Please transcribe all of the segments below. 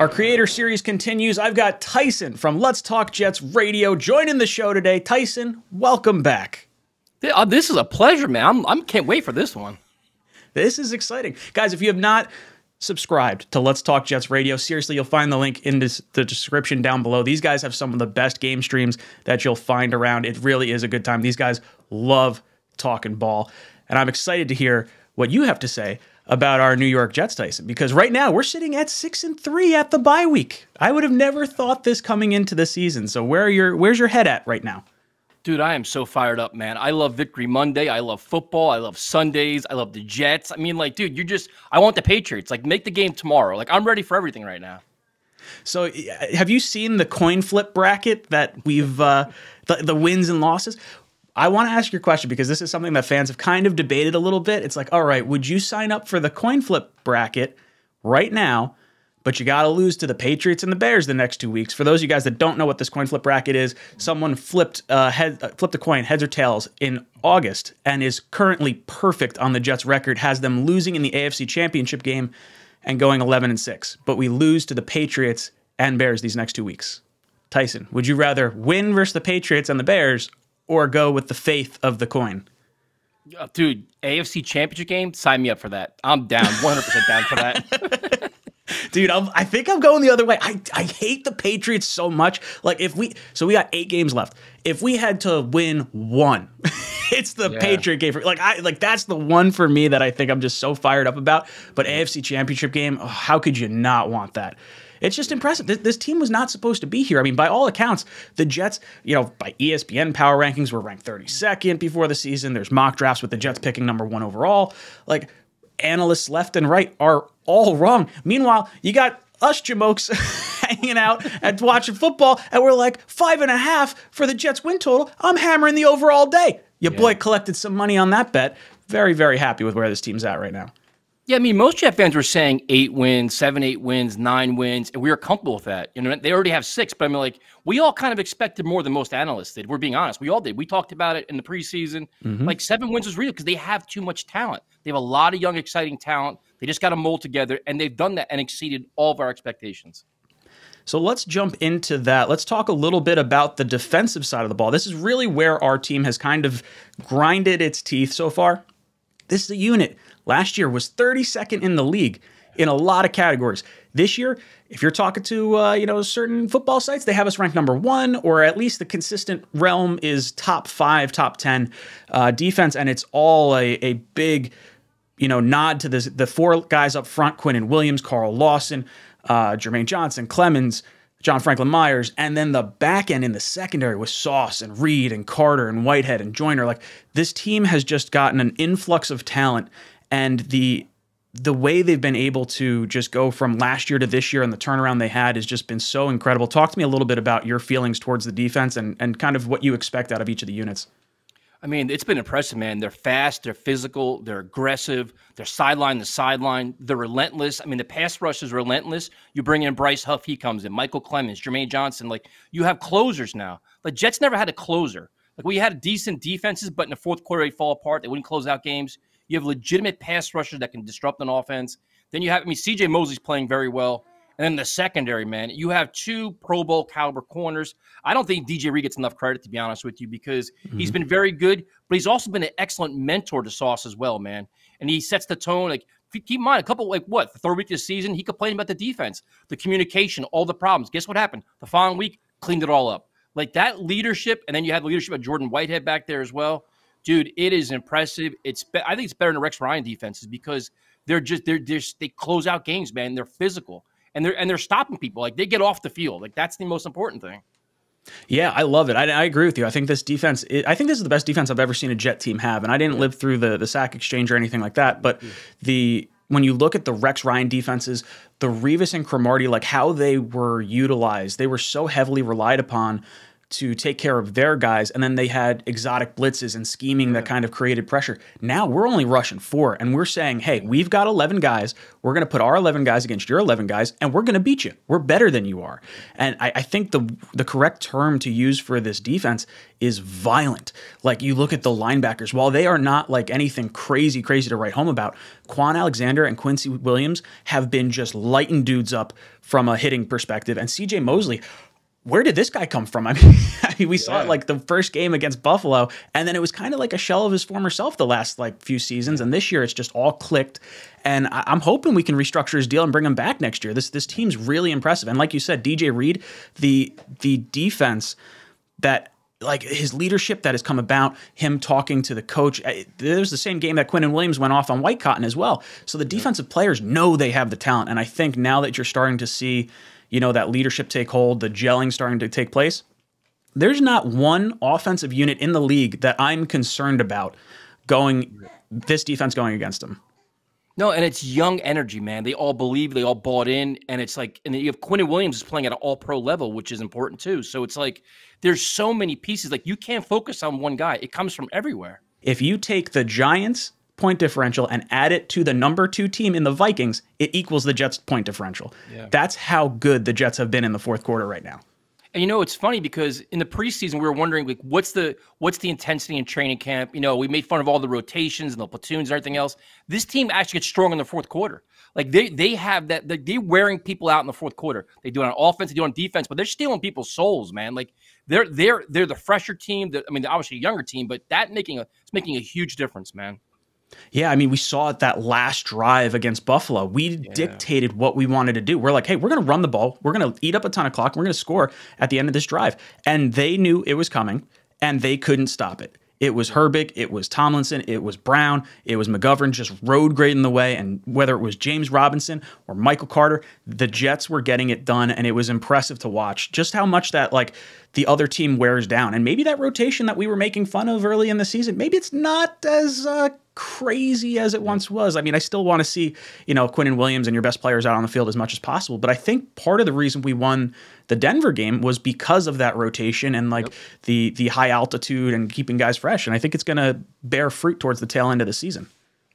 Our creator series continues. I've got Tyson from Let's Talk Jets Radio joining the show today. Tyson, welcome back. This is a pleasure, man. I can't wait for this one. This is exciting. Guys, if you have not subscribed to Let's Talk Jets Radio, seriously, you'll find the link in the description down below. These guys have some of the best game streams that you'll find around. It really is a good time. These guys love talking ball. And I'm excited to hear what you have to say about our New York Jets, Tyson, because right now we're sitting at 6-3 at the bye week. I would have never thought this coming into the season. So where's your head at right now? Dude, I am so fired up, man. I love Victory Monday. I love football. I love Sundays. I love the Jets. I mean, like, dude, I want the Patriots. Like, make the game tomorrow. Like, I'm ready for everything right now. So have you seen the coin flip bracket that we've, the wins and losses? I want to ask your question because this is something that fans have kind of debated a little bit. It's like, all right, would you sign up for the coin flip bracket right now, but you got to lose to the Patriots and the Bears the next 2 weeks? For those of you guys that don't know what this coin flip bracket is, someone flipped a coin, heads or tails, in August and is currently perfect on the Jets' record, has them losing in the AFC Championship game and going 11-6. But we lose to the Patriots and Bears these next 2 weeks. Tyson, would you rather win versus the Patriots and the Bears or go with the faith of the coin? Dude, AFC Championship game, sign me up for that. I'm down, 100% down for that. Dude, I think I'm going the other way. I hate the Patriots so much. Like, we got 8 games left. If we had to win one, it's the Patriot game. Like that's the one for me that I think I'm just so fired up about. But AFC Championship game, oh, how could you not want that? It's just impressive. This team was not supposed to be here. I mean, by all accounts, the Jets, by ESPN power rankings, were ranked 32nd before the season. There's mock drafts with the Jets picking #1 overall. Like, analysts left and right are all wrong. Meanwhile, you got us jamokes hanging out and watching football, and we're like 5.5 for the Jets win total. I'm hammering the over all day. Your boy collected some money on that bet. Very, very happy with where this team's at right now. Yeah, I mean, most Jet fans were saying 8 wins, 7, 8 wins, 9 wins, and we were comfortable with that. They already have 6, but I mean, like, we all kind of expected more than most analysts did. We're being honest. We all did. We talked about it in the preseason. Like, 7 wins was real because they have too much talent. They have a lot of young, exciting talent. They just got to mold together, and they've done that and exceeded all of our expectations. So let's jump into that. Let's talk a little bit about the defensive side of the ball. This is really where our team has kind of grinded its teeth so far. This is a unit. Last year was 32nd in the league in a lot of categories. This year, if you're talking to certain football sites, they have us ranked #1, or at least the consistent realm is top 5, top 10 defense, and it's all a big nod to the 4 guys up front: Quinnen Williams, Carl Lawson, Jermaine Johnson, Clemens, John Franklin Myers, and then the back end in the secondary with Sauce and Reed and Carter and Whitehead and Joyner. Like, this team has just gotten an influx of talent, and the way they've been able to just go from last year to this year and the turnaround they had has just been so incredible. Talk to me a little bit about your feelings towards the defense and kind of what you expect out of each of the units. I mean, it's been impressive, man. They're fast, they're physical, they're aggressive, they're sideline to sideline, they're relentless. I mean, the pass rush is relentless. You bring in Bryce Huff, he comes in, Michael Clemens, Jermaine Johnson. Like, you have closers now. The Jets never had a closer. Like, we had decent defenses, but in the fourth quarter, they fall apart. They wouldn't close out games. You have legitimate pass rushers that can disrupt an offense. Then you have, C.J. Mosley's playing very well. And then the secondary, man, you have 2 Pro Bowl caliber corners. I don't think DJ Reed gets enough credit, to be honest with you, because he's been very good, but he's also been an excellent mentor to Sauce as well, man. And he sets the tone. Like, keep in mind, the third week of the season, he complained about the defense, the communication, all the problems. Guess what happened? The following week, cleaned it all up. Like, that leadership, and then you have the leadership of Jordan Whitehead back there as well. Dude, it is impressive. I think it's better than Rex Ryan defenses because they close out games, man. They're physical and they're stopping people. Like, they get off the field. Like, that's the most important thing. Yeah, I love it. I agree with you. I think this defense, I think this is the best defense I've ever seen a Jet team have. And I didn't live through the sack exchange or anything like that. But when you look at the Rex Ryan defenses, the Revis and Cromartie, like how they were utilized, they were so heavily relied upon to take care of their guys, and then they had exotic blitzes and scheming that kind of created pressure. Now we're only rushing 4, and we're saying, hey, we've got 11 guys. We're going to put our 11 guys against your 11 guys, and we're going to beat you. We're better than you are. And I think the correct term to use for this defense is violent. Like, you look at the linebackers, while they are not like anything crazy to write home about, ꞑ Alexander and Quincy Williams have been just lighting dudes up from a hitting perspective. And CJ Mosley, where did this guy come from? I mean, we saw it like the first game against Buffalo, and then it was kind of like a shell of his former self the last like few seasons. And this year it's just all clicked. And I'm hoping we can restructure his deal and bring him back next year. This team's really impressive. And like you said, DJ Reed, the defense that, like, his leadership that has come about, him talking to the coach. It was the same game that Quinnen Williams went off on White Cotton as well. So the defensive players know they have the talent. And I think now that you're starting to see, you know, that leadership take hold, the gelling starting to take place, there's not one offensive unit in the league that I'm concerned about this defense going against them. No, and it's young energy, man. They all believe, they all bought in, and it's like, and you have Quinnen Williams is playing at an all-pro level, which is important too. So it's like there's so many pieces. Like, you can't focus on one guy. It comes from everywhere. If you take the Giants' point differential and add it to the number 2 team in the Vikings, it equals the Jets' point differential. Yeah. That's how good the Jets have been in the fourth quarter right now. And, you know, it's funny because in the preseason, we were wondering, like, what's the intensity in training camp? You know, we made fun of all the rotations and the platoons and everything else. This team actually gets strong in the fourth quarter. Like, they have that, they're wearing people out in the fourth quarter. They do it on offense, they do it on defense, but they're stealing people's souls, man. Like, they're the fresher team. I mean, they're obviously a younger team, but it's making a huge difference, man. Yeah, I mean, we saw it that last drive against Buffalo. We dictated what we wanted to do. We're like, hey, we're going to run the ball. We're going to eat up a ton of clock. We're going to score at the end of this drive. And they knew it was coming, and they couldn't stop it. It was Herbig, it was Tomlinson, it was Brown, it was McGovern just road grading the way. And whether it was James Robinson or Michael Carter, the Jets were getting it done, and it was impressive to watch just how much that, like, the other team wears down. And maybe that rotation that we were making fun of early in the season, maybe it's not as crazy as it once was. I mean, I still want to see, you know, Quinnen Williams and your best players out on the field as much as possible. But I think part of the reason we won the Denver game was because of that rotation and like the high altitude and keeping guys fresh. And I think it's going to bear fruit towards the tail end of the season.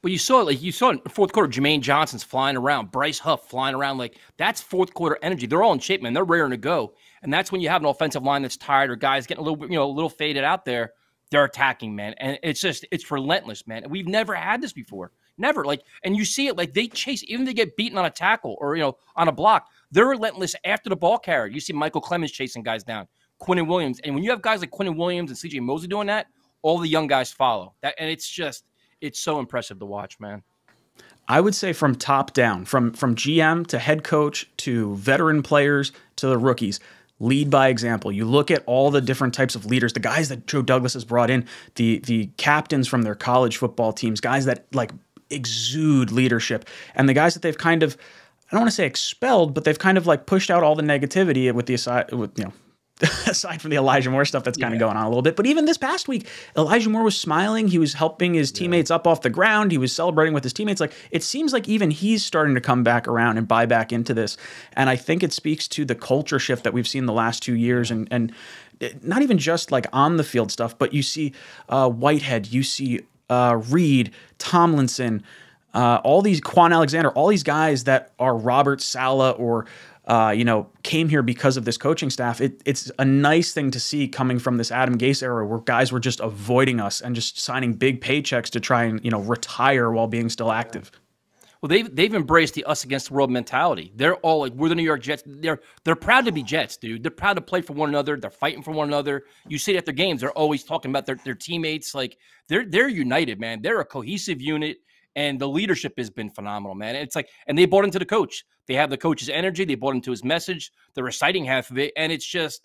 Well, you saw in the fourth quarter, Jermaine Johnson's flying around, Bryce Huff flying around. Like, that's fourth quarter energy. They're all in shape, man. They're raring to go. And that's when you have an offensive line that's tired or guys getting a little bit, you know, a little faded out there. They're attacking, man. And it's relentless, man. We've never had this before. Never. Like, and you see it, like, they chase, even if they get beaten on a tackle or, you know, on a block, they're relentless after the ball carrier. You see Michael Clemens chasing guys down, Quinnen Williams. And when you have guys like Quinnen Williams and CJ Mosley doing that, all the young guys follow. And it's so impressive to watch, man. I would say from top down, from GM to head coach to veteran players to the rookies, lead by example. You look at all the different types of leaders, the guys that Joe Douglas has brought in, the captains from their college football teams, guys that like exude leadership, and the guys that they've kind of, I don't want to say expelled, but they've kind of like pushed out all the negativity with you know, aside from the Elijah Moore stuff that's kind of going on a little bit. But even this past week, Elijah Moore was smiling. He was helping his teammates up off the ground. He was celebrating with his teammates. Like, it seems like even he's starting to come back around and buy back into this. And I think it speaks to the culture shift that we've seen the last 2 years, and not even just like on the field stuff, but you see Whitehead, you see Reed, Tomlinson, all these Ꞑ Alexander, all these guys that are Robert Saleh or you know, came here because of this coaching staff. It's a nice thing to see coming from this Adam Gase era where guys were just avoiding us and just signing big paychecks to try and, you know, retire while being still active. Well, they've embraced the us against the world mentality. They're all like, we're the New York Jets. They're proud to be Jets, dude. They're proud to play for one another. They're fighting for one another. You see it at their games. They're always talking about their teammates. Like, they're united, man. They're a cohesive unit. And the leadership has been phenomenal, man. It's like, and they bought into the coach. They have the coach's energy. They bought into his message. They're reciting half of it, and it's just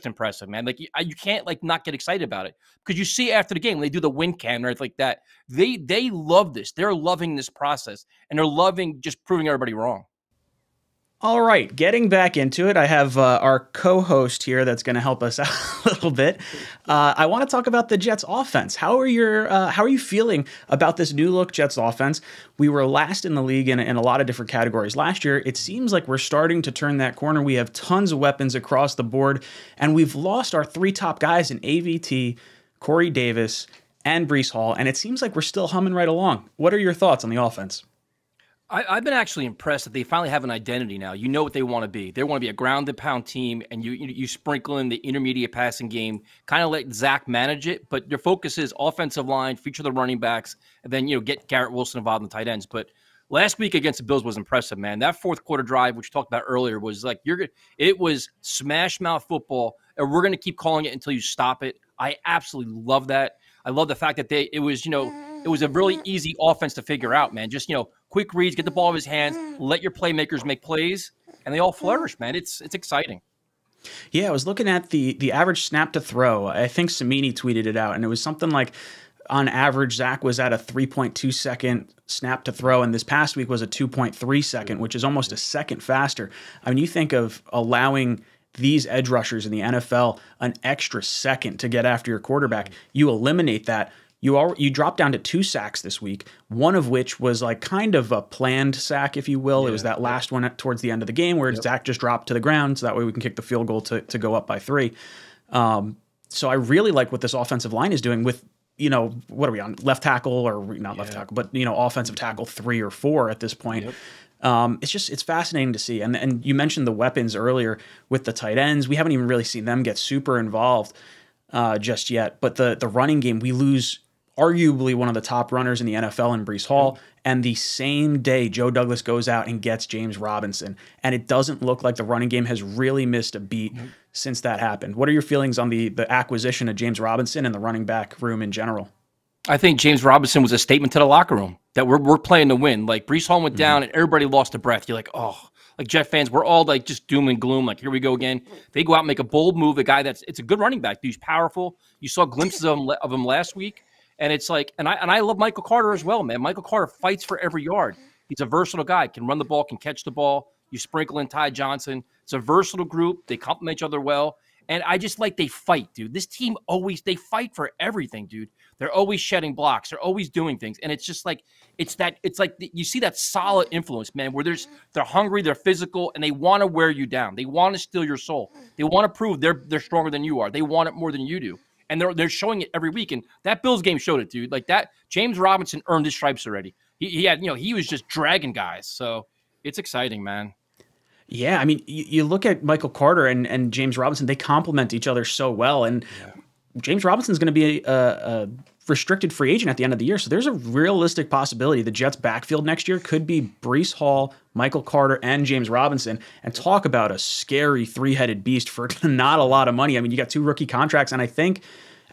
impressive, man. Like, you can't like not get excited about it because you see after the game they do the win cam or like that. They love this. They're loving this process, and they're loving just proving everybody wrong. All right, getting back into it, I have our co-host here that's going to help us out a little bit. I want to talk about the Jets offense. How are you feeling about this new look Jets offense? We were last in the league in a lot of different categories last year. It seems like we're starting to turn that corner. We have tons of weapons across the board, and we've lost our three top guys in AVT, Corey Davis, and Breece Hall, and it seems like we're still humming right along. What are your thoughts on the offense? I've been actually impressed that they finally have an identity now. You know what they want to be. They want to be a ground and pound team, and you sprinkle in the intermediate passing game, kind of let Zach manage it. But your focus is offensive line, feature the running backs, and then get Garrett Wilson involved in the tight ends. But last week against the Bills was impressive, man. That fourth quarter drive, which we talked about earlier, was like it was smash mouth football, and we're gonna keep calling it until you stop it. I absolutely love that. I love the fact that it was a really easy offense to figure out, man. Just, quick reads, get the ball in his hands, let your playmakers make plays, and they all flourish, man. It's exciting. Yeah, I was looking at the average snap to throw. I think 𝐒𝐮𝐬𝐜𝐫𝐢𝐻𝐿 tweeted it out, and it was something like on average, Zach was at a 3.2 second snap to throw, and this past week was a 2.3 second, which is almost a second faster. I mean, you think of allowing these edge rushers in the NFL an extra second to get after your quarterback. You eliminate that. You drop down to 2 sacks this week, one of which was like kind of a planned sack, if you will. Yeah, it was that last one towards the end of the game where Zach just dropped to the ground, so that way we can kick the field goal to go up by 3. So I really like what this offensive line is doing with, what are we on? Left tackle, or not left tackle, but, offensive tackle 3 or 4 at this point. Yep. It's fascinating to see. And you mentioned the weapons earlier with the tight ends. We haven't even really seen them get super involved just yet. But the running game, we lose arguably one of the top runners in the NFL in Breece Hall. And the same day, Joe Douglas goes out and gets James Robinson. And it doesn't look like the running game has really missed a beat since that happened. What are your feelings on the acquisition of James Robinson and the running back room in general? I think James Robinson was a statement to the locker room that we're playing to win. Like, Breece Hall went down and everybody lost their breath. You're like, oh, like Jet fans, we're all like just doom and gloom. Like, here we go again. They go out and make a bold move. A guy it's a good running back. He's powerful. You saw glimpses of him last week. And it's like, and I love Michael Carter as well, man. Michael Carter fights for every yard. He's a versatile guy. Can run the ball, can catch the ball. You sprinkle in Ty Johnson. It's a versatile group. They complement each other well. And I just like they fight, dude. This team they fight for everything, dude. They're always shedding blocks. They're always doing things. And it's just like, you see that solid influence, man, where they're hungry, they're physical, and they want to wear you down. They want to steal your soul. They want to prove they're stronger than you are. They want it more than you do. And they're showing it every week. And that Bills game showed it, dude. Like that, James Robinson earned his stripes already. He was just dragging guys. So it's exciting, man. Yeah, I mean, you look at Michael Carter and James Robinson, they complement each other so well. And James Robinson's going to be a restricted free agent at the end of the year. So there's a realistic possibility the Jets' backfield next year could be Breece Hall, Michael Carter, and James Robinson. And talk about a scary three-headed beast for not a lot of money. I mean, you got 2 rookie contracts, and I think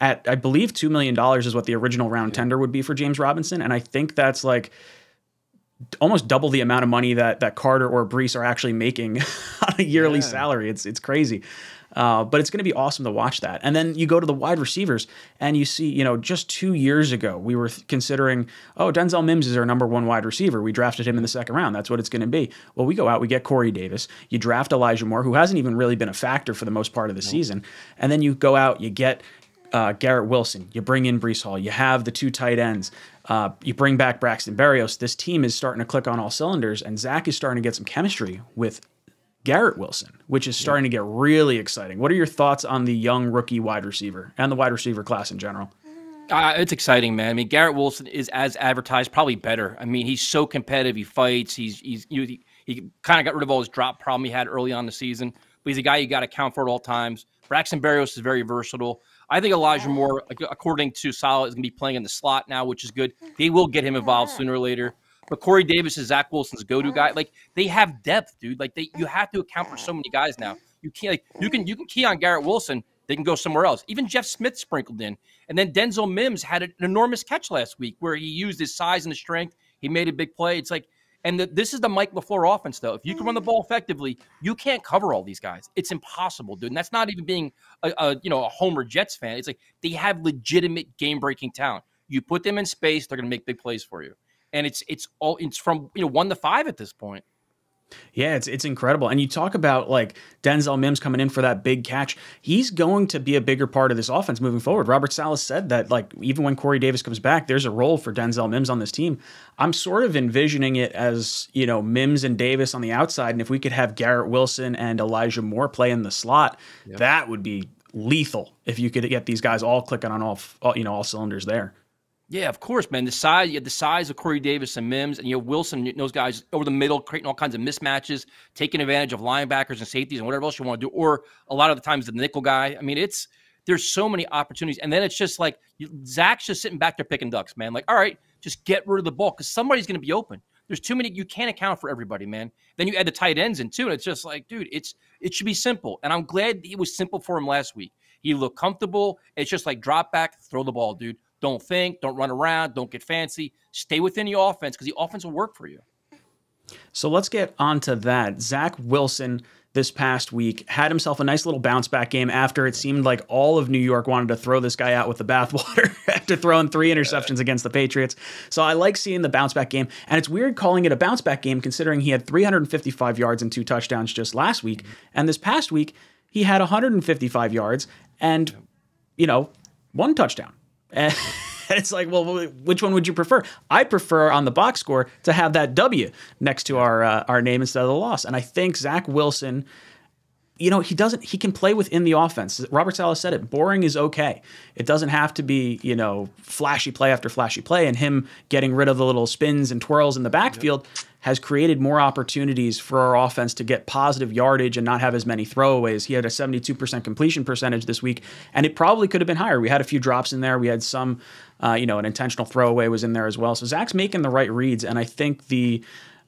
I believe $2 million is what the original round tender would be for James Robinson. And I think that's like almost double the amount of money that Carter or Breece are actually making on a yearly salary. It's crazy. But it's going to be awesome to watch that. And then you go to the wide receivers and you see, just 2 years ago, we were considering, Denzel Mims is our number 1 wide receiver. We drafted him in the 2nd round. That's what it's going to be. Well, we go out, we get Corey Davis. You draft Elijah Moore, who hasn't even really been a factor for the most part of the season. And then you go out, you get Garrett Wilson. You bring in Breece Hall. You have the 2 tight ends. You bring back Braxton Berrios. This team is starting to click on all cylinders, and Zach is starting to get some chemistry with Garrett Wilson, which is starting to get really exciting. What are your thoughts on the young rookie wide receiver and the wide receiver class in general? It's exciting, man. I mean, Garrett Wilson is, as advertised, probably better. I mean, he's so competitive. He fights. He kind of got rid of all his drop problem he had early on in the season. But he's a guy you got to count for at all times. Braxton Berrios is very versatile. I think Elijah Moore, according to Salah, is going to be playing in the slot now, which is good. They will get him involved sooner or later. But Corey Davis is Zach Wilson's go-to guy. Like, they have depth, dude. Like, you have to account for so many guys now. You can't you can key on Garrett Wilson. They can go somewhere else. Even Jeff Smith sprinkled in. And then Denzel Mims had an enormous catch last week where he used his size and his strength. He made a big play. It's like, and this is the Mike LaFleur offense, though. If you can run the ball effectively, you can't cover all these guys. It's impossible, dude. And that's not even being a Homer Jets fan. It's like they have legitimate game-breaking talent. You put them in space, they're going to make big plays for you. And it's from 1 to 5 at this point. Yeah, it's incredible. And you talk about like Denzel Mims coming in for that big catch. He's going to be a bigger part of this offense moving forward. Robert Saleh said that like even when Corey Davis comes back, there's a role for Denzel Mims on this team. I'm sort of envisioning it as, Mims and Davis on the outside. And if we could have Garrett Wilson and Elijah Moore play in the slot, that would be lethal if you could get these guys all clicking on all cylinders there. Yeah, of course, man. You have the size of Corey Davis and Mims, and Wilson, those guys over the middle, creating all kinds of mismatches, taking advantage of linebackers and safeties and whatever else you want to do. Or a lot of the times the nickel guy. I mean, there's so many opportunities. And then it's just like Zach's just sitting back there picking ducks, man. Like, all right, just get rid of the ball because somebody's going to be open. There's too many. You can't account for everybody, man. Then you add the tight ends in too, and it's just like, dude, it should be simple. And I'm glad it was simple for him last week. He looked comfortable. It's just like drop back, throw the ball, dude. Don't think, don't run around, don't get fancy. Stay within the offense because the offense will work for you. So let's get on to that. Zach Wilson this past week had himself a nice little bounce back game after it seemed like all of New York wanted to throw this guy out with the bathwater after throwing 3 interceptions against the Patriots. So I like seeing the bounce back game. And it's weird calling it a bounce back game considering he had 355 yards and 2 touchdowns just last week. And this past week, he had 155 yards and, 1 touchdown. And it's like, well, which one would you prefer? I prefer on the box score to have that W next to our name instead of the loss. And I think Zach Wilson, he can play within the offense. Robert Saleh said it. Boring is okay. It doesn't have to be, flashy play after flashy play. And him getting rid of the little spins and twirls in the backfield has created more opportunities for our offense to get positive yardage and not have as many throwaways. He had a 72% completion percentage this week, and it probably could have been higher. We had a few drops in there. We had some, an intentional throwaway was in there as well. So Zach's making the right reads, and I think the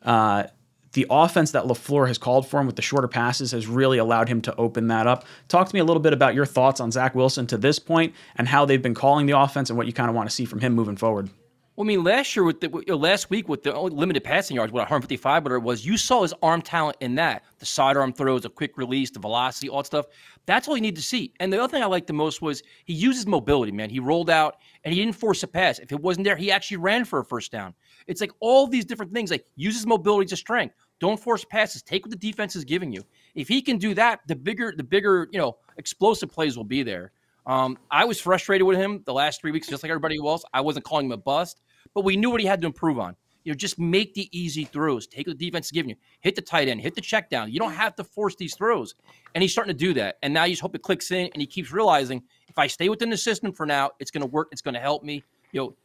offense that LaFleur has called for him with the shorter passes has really allowed him to open that up. Talk to me a little bit about your thoughts on Zach Wilson to this point and how they've been calling the offense and what you kind of want to see from him moving forward. Well, I mean, last week with the only limited passing yards, 155, whatever it was, you saw his arm talent in that. The sidearm throws, the quick release, the velocity, all that stuff. That's all you need to see. And the other thing I liked the most was he used his mobility, man. He rolled out, and he didn't force a pass. If it wasn't there, he actually ran for a first down. It's like all these different things, like use his mobility to strength. Don't force passes. Take what the defense is giving you. If he can do that, the bigger, explosive plays will be there. I was frustrated with him the last 3 weeks, just like everybody else. I wasn't calling him a bust, but we knew what he had to improve on. Just make the easy throws. Take what the defense is giving you. Hit the tight end. Hit the check down. You don't have to force these throws. And he's starting to do that. And now you just hope it clicks in, and he keeps realizing, if I stay within the system for now, it's going to work. It's going to help me. You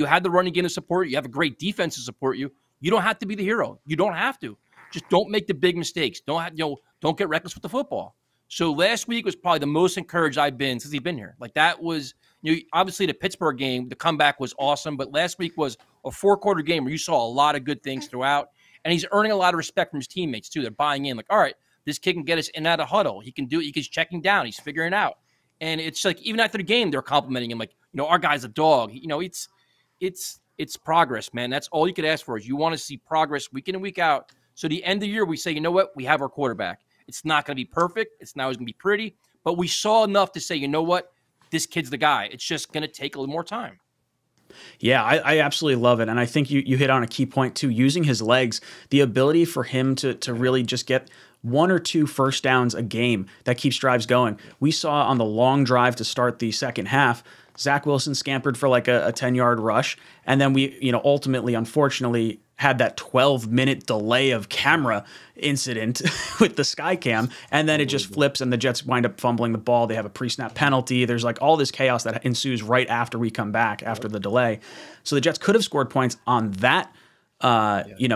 had the running game to support you. You have a great defense to support you. You don't have to be the hero. You don't have to. Just don't make the big mistakes. Don't get reckless with the football. So last week was probably the most encouraged I've been since he's been here. Like that was, obviously the Pittsburgh game, the comeback was awesome, but last week was a 4-quarter game where you saw a lot of good things throughout, and he's earning a lot of respect from his teammates too. They're buying in, like, all right, this kid can get us in and out of huddle. He can do it. He's checking down. He's figuring it out. And it's like even after the game, they're complimenting him, like, our guy's a dog. It's progress, man. That's all you could ask for is you want to see progress week in and week out. So the end of the year, we say, you know what? We have our quarterback. It's not going to be perfect. It's not always going to be pretty. But we saw enough to say, you know what? This kid's the guy. It's just going to take a little more time. Yeah, I absolutely love it. And I think you hit on a key point, too. Using his legs, the ability for him to really just get 1 or 2 first downs a game that keeps drives going. We saw on the long drive to start the second half, Zach Wilson scampered for like a 10-yard rush. And then we, ultimately, unfortunately, had that 12-minute delay of camera incident with the sky cam, and then it just flips and the Jets wind up fumbling the ball. They have a pre-snap penalty. There's like all this chaos that ensues right after we come back after the delay. So the Jets could have scored points on that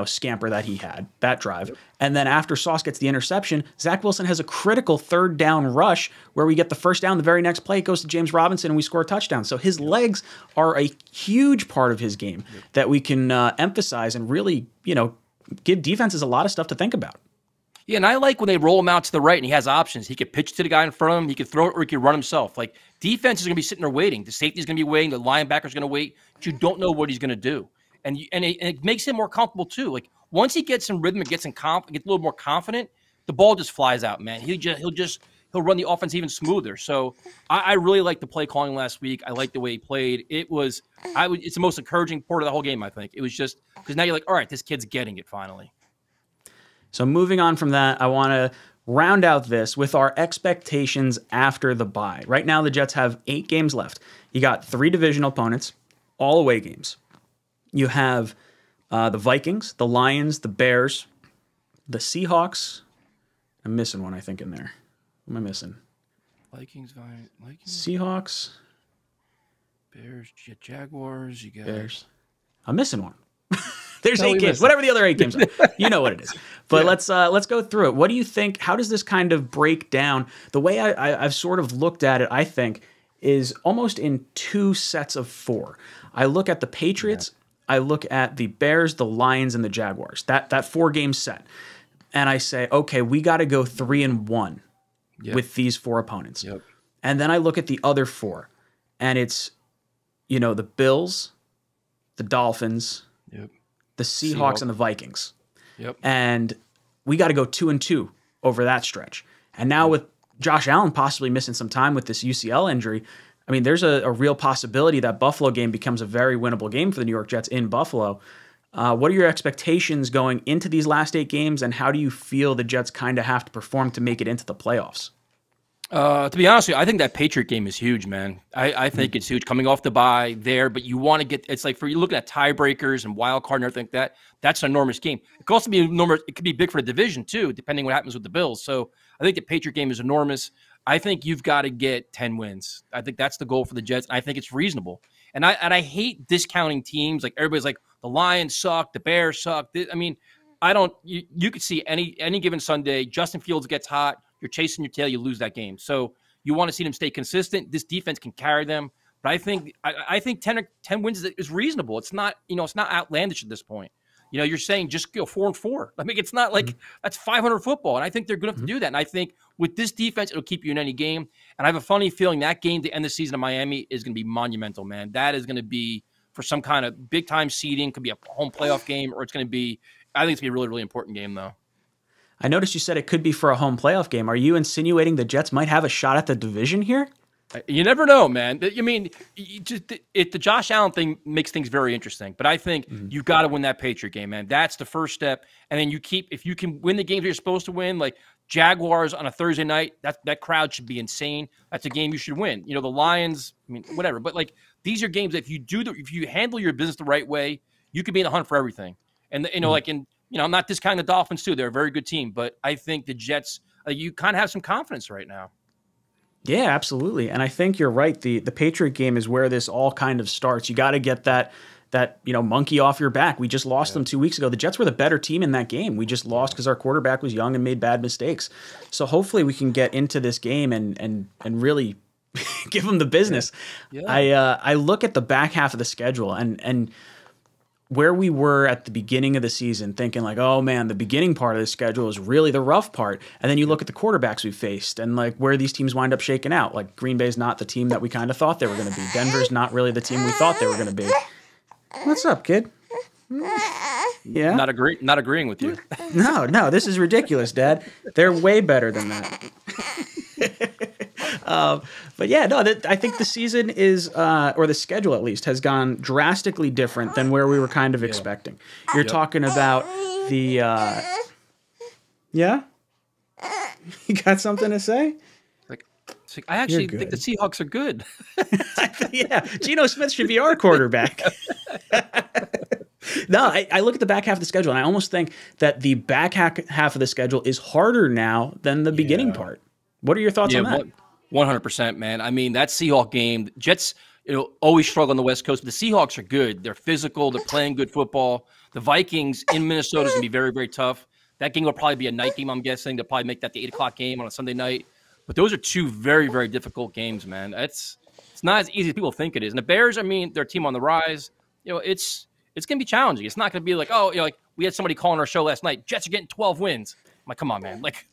scamper that he had, that drive. And then after Sauce gets the interception, Zach Wilson has a critical 3rd down rush where we get the first down. The very next play, it goes to James Robinson and we score a touchdown. So his legs are a huge part of his game that we can emphasize and really, give defenses a lot of stuff to think about. Yeah, and I like when they roll him out to the right and he has options. He could pitch to the guy in front of him. He could throw it or he could run himself. Like, defense is going to be sitting there waiting. The safety is going to be waiting. The linebacker's going to wait. But you don't know what he's going to do. And it makes him more comfortable too. Like once he gets in rhythm and gets a little more confident, the ball just flies out, man. He'll run the offense even smoother. So I really liked the play calling last week. I liked the way he played. It's the most encouraging part of the whole game. I think it was just because now you're like, all right, this kid's getting it finally. So moving on from that, I want to round out this with our expectations after the bye. Right now, the Jets have 8 games left. You got 3 divisional opponents, all away games. You have the Vikings, the Lions, the Bears, the Seahawks. I'm missing one, I think, in there. What am I missing? Vikings, Seahawks. Bears, Jaguars. You got Bears. I'm missing one. There's 8 games, whatever the other 8 games are. You know what it is. But let's go through it. What do you think? How does this kind of break down? The way I've sort of looked at it, I think, is almost in 2 sets of 4. I look at the Patriots, I look at the Bears, the Lions, and the Jaguars. That 4-game set. And I say, okay, we got to go 3-1 with these 4 opponents. And then I look at the other 4, and it's, the Bills, the Dolphins, the Seahawks, and the Vikings. And we got to go 2-2 over that stretch. And now with Josh Allen possibly missing some time with this UCL injury, I mean, there's a real possibility that Buffalo game becomes a very winnable game for the New York Jets in Buffalo. What are your expectations going into these last 8 games, and how do you feel the Jets kind of have to perform to make it into the playoffs? To be honest with you, I think that Patriot game is huge, man. I think it's huge coming off the bye there, but you want to get, it's like for you looking at tiebreakers and wild card and everything like that, that's an enormous game. It could also be enormous. It could be big for the division too, depending what happens with the Bills. So I think the Patriot game is enormous. I think you've got to get 10 wins. I think that's the goal for the Jets. I think it's reasonable. And I hate discounting teams. Like everybody's like, the Lions suck, the Bears suck. I mean, you could see any given Sunday, Justin Fields gets hot, you're chasing your tail, you lose that game. So you want to see them stay consistent. This defense can carry them. But I think 10 wins is reasonable. It's not, it's not outlandish at this point. You're saying just go 4-4. I mean, it's not like that's 500 football. And I think they're good enough to do that. And I think with this defense, it'll keep you in any game. And I have a funny feeling that game to end the season in Miami is going to be monumental, man. That is going to be for some kind of big time seeding, could be a home playoff game, or it's going to be, I think it's going to be a really, really important game though. I noticed you said it could be for a home playoff game. Are you insinuating the Jets might have a shot at the division here? You never know, man. I mean, the Josh Allen thing makes things very interesting. But I think you've got to win that Patriot game, man. That's the first step. And then if you can win the games you're supposed to win, like Jaguars on a Thursday night, that crowd should be insane. That's a game you should win. The Lions, I mean, whatever. But like these are games that if you handle your business the right way, you could be in the hunt for everything. And I'm not discounting the Dolphins too. They're a very good team, but I think the Jets, you kind of have some confidence right now. Yeah, absolutely. And I think you're right. The Patriot game is where this all kind of starts. You got to get that monkey off your back. We just lost them 2 weeks ago. The Jets were the better team in that game. We just lost because our quarterback was young and made bad mistakes. So hopefully we can get into this game and really give them the business. I look at the back half of the schedule and where we were at the beginning of the season thinking like, oh man, the beginning part of the schedule is really the rough part. And then you look at the quarterbacks we faced and like where these teams wind up shaking out. Like Green Bay's not the team that we kind of thought they were going to be. Denver's not really the team we thought they were going to be. What's up, kid? Yeah. Not agreeing with you. No, this is ridiculous, Dad. They're way better than that. But yeah, no, I think the season is, or the schedule at least, has gone drastically different than where we were kind of expecting. You're talking about the, yeah? You got something to say? I actually think the Seahawks are good. Yeah, Geno Smith should be our quarterback. No, I look at the back half of the schedule, and I almost think that the back half of the schedule is harder now than the beginning part. What are your thoughts on that? 100%, man. I mean, that Seahawks game, Jets always struggle on the West Coast, but the Seahawks are good. They're physical. They're playing good football. The Vikings in Minnesota is going to be very, very tough. That game will probably be a night game, I'm guessing. They'll probably make that the 8 o'clock game on a Sunday night. But those are 2 very, very difficult games, man. It's not as easy as people think it is. And the Bears, I mean, they're a team on the rise. It's going to be challenging. It's not going to be like, like we had somebody calling our show last night. Jets are getting 12 wins. I'm like, come on, man. Like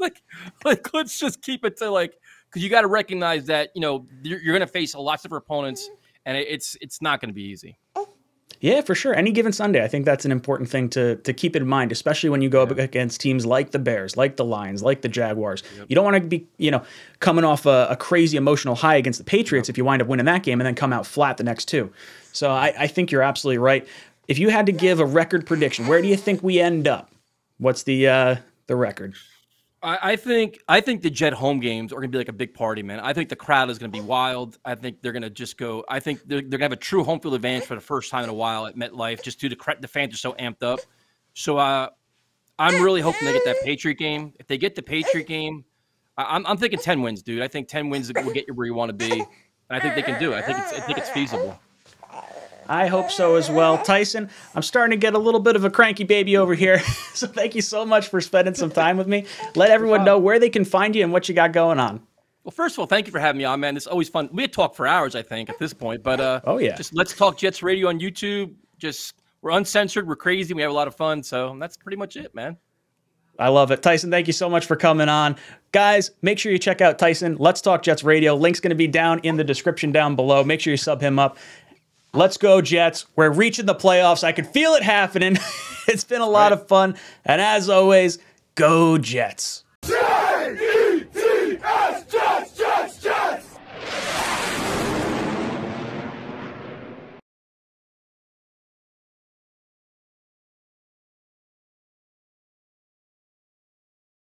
let's just keep it to because you got to recognize that, you're going to face a lot of different opponents, and it's not going to be easy. Yeah, for sure. Any given Sunday, I think that's an important thing to keep in mind, especially when you go up against teams like the Bears, like the Lions, like the Jaguars. Yep. You don't want to be, coming off a crazy emotional high against the Patriots if you wind up winning that game and then come out flat the next 2. So I think you're absolutely right. If you had to give a record prediction, where do you think we end up? What's the the record? I think the Jet home games are going to be like a big party, man. I think the crowd is going to be wild. I think they're going to just go. I think they're going to have a true home field advantage for the first time in a while at MetLife, just due to the fans are so amped up. So I'm really hoping they get that Patriot game. If they get the Patriot game, I'm thinking 10 wins, dude. I think 10 wins will get you where you want to be, and I think they can do it. I think it's feasible. I hope so as well. Tyson, I'm starting to get a little bit of a cranky baby over here. So thank you so much for spending some time with me. Let everyone know where they can find you and what you got going on. Well, first of all, thank you for having me on, man. It's always fun. We had talked for hours, I think, at this point. But oh yeah, just Let's Talk Jets Radio on YouTube. We're uncensored. We're crazy. We have a lot of fun. So that's pretty much it, man. I love it. Tyson, thank you so much for coming on. Guys, make sure you check out Tyson. Let's Talk Jets Radio. Link's going to be down in the description down below. Make sure you sub him up. Let's go, Jets. We're reaching the playoffs. I can feel it happening. It's been a lot of fun. And as always, go Jets.